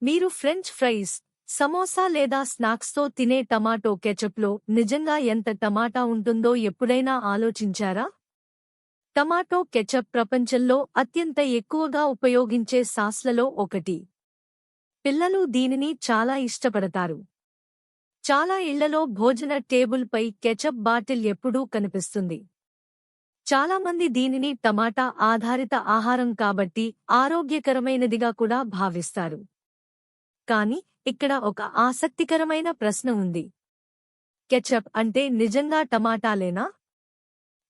మీరు French fries, samosa లేదా స్నాక్స్తో తినే టమాటో కెచప్లో నిజంగా ఎంత టమాటా ఉంటుందో ఎప్పుడైనా ఆలోచించారా? టమాటో కెచప్ ప్రపంచంలో అత్యంత ఎక్కువగా ఉపయోగించే సాస్లలో ఒకటి. పిల్లలు దీనిని చాలా ఇష్టపడతారు. చాలా ఇళ్లలో భోజన టేబుల్పై కెచప్ బాటిల్ ఎప్పుడూ కనిపిస్తుంది. చాలామంది దీనిని టమాటా ఆధారిత ఆహారం కాబట్టి ఆరోగ్యకరమైనదిగా కూడా భావిస్తారు. కానీ ఇక్కడ ఒక ఆసక్తికరమైన ప్రశ్న ఉంది. కెచప్ అంటే నిజంగా టమాటాలేనా?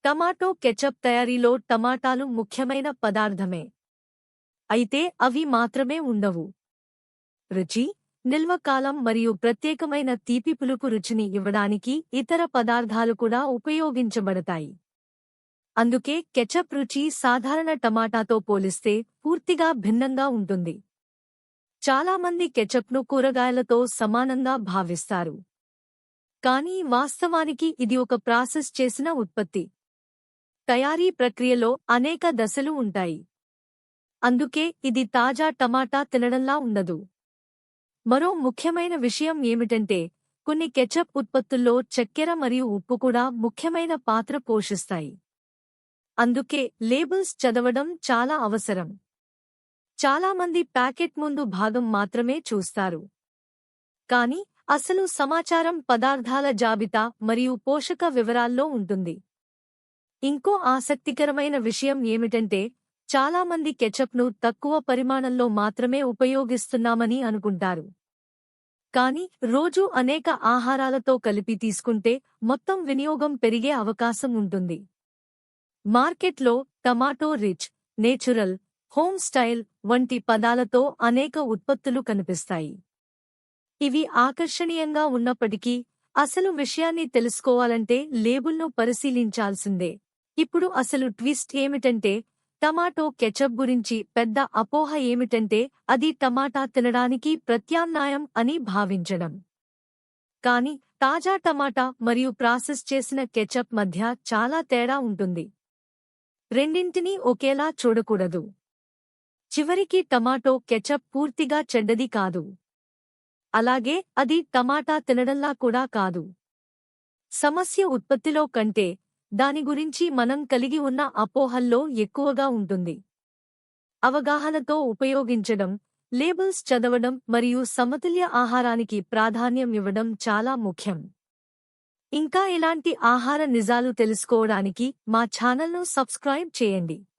టమాటో కెచప్ తయారీలో టమాటాలు ముఖ్యమైన పదార్థమే. అయితే అవి మాత్రమే ఉండవు. రుచి, నిల్వకాలం మరియు ప్రత్యేకమైన తీపి పులుపు రుచిని ఇవ్వడానికి ఇతర పదార్థాలు కూడా ఉపయోగించబడతాయి. అందుకే కెచప్ రుచి సాధారణ టమాటాతో పోలిస్తే పూర్తిగా భిన్నంగా ఉంటుంది. చాలామంది కెచప్ను కూరగాయలతో సమానంగా భావిస్తారు. కానీ వాస్తవానికి ఇది ఒక ప్రాసెస్ చేసిన ఉత్పత్తి. తయారీ ప్రక్రియలో అనేక దశలు ఉంటాయి. అందుకే ఇది తాజా టమాటా తినడంలా ఉండదు. మరో ముఖ్యమైన విషయం ఏమిటంటే, కొన్ని కెచప్ ఉత్పత్తుల్లో చక్కెర మరియు ఉప్పు కూడా ముఖ్యమైన పాత్ర పోషిస్తాయి. అందుకే లేబుల్స్ చదవడం చాలా అవసరం. చాలామంది ప్యాకెట్ ముందు భాగం మాత్రమే చూస్తారు. కానీ అసలు సమాచారం పదార్థాల జాబితా మరియు పోషక వివరాల్లో ఉంటుంది. ఇంకో ఆసక్తికరమైన విషయం ఏమిటంటే, చాలామంది కెచప్ను తక్కువ పరిమాణంలో మాత్రమే ఉపయోగిస్తున్నామని అనుకుంటారు. కానీ రోజూ అనేక ఆహారాలతో కలిపి తీసుకుంటే మొత్తం వినియోగం పెరిగే అవకాశం ఉంటుంది. మార్కెట్లో tomato rich, natural, home style వంటి పదాలతో అనేక ఉత్పత్తులు కనిపిస్తాయి. ఇవి ఆకర్షణీయంగా ఉన్నప్పటికీ అసలు విషయాన్ని తెలుసుకోవాలంటే లేబుల్ను పరిశీలించాల్సిందే. ఇప్పుడు అసలు ట్విస్ట్ ఏమిటంటే, టమాటో కెచప్ గురించి పెద్ద అపోహ ఏమిటంటే అది టమాటా తినడానికి ప్రత్యామ్నాయం అని భావించడం. కానీ తాజా టమాటా మరియు ప్రాసెస్ చేసిన కెచప్ మధ్య చాలా తేడా ఉంటుంది. రెండింటినీ ఒకేలా చూడకూడదు. చివరికి టమాటో కెచప్ పూర్తిగా చెడ్డది కాదు. అలాగే అది టమాటా తినడంలా కూడా కాదు. సమస్య ఉత్పత్తిలో కంటే దాని గురించి మనం కలిగి ఉన్న అపోహల్లో ఎక్కువగా ఉంటుంది. అవగాహనతో ఉపయోగించడం, లేబుల్స్ చదవడం మరియు సమతుల్య ఆహారానికి ప్రాధాన్యం ఇవ్వడం చాలా ముఖ్యం. ఇంకా ఇలాంటి ఆహార నిజాలు తెలుసుకోవడానికి మా ఛానల్ను సబ్స్క్రైబ్ చేయండి.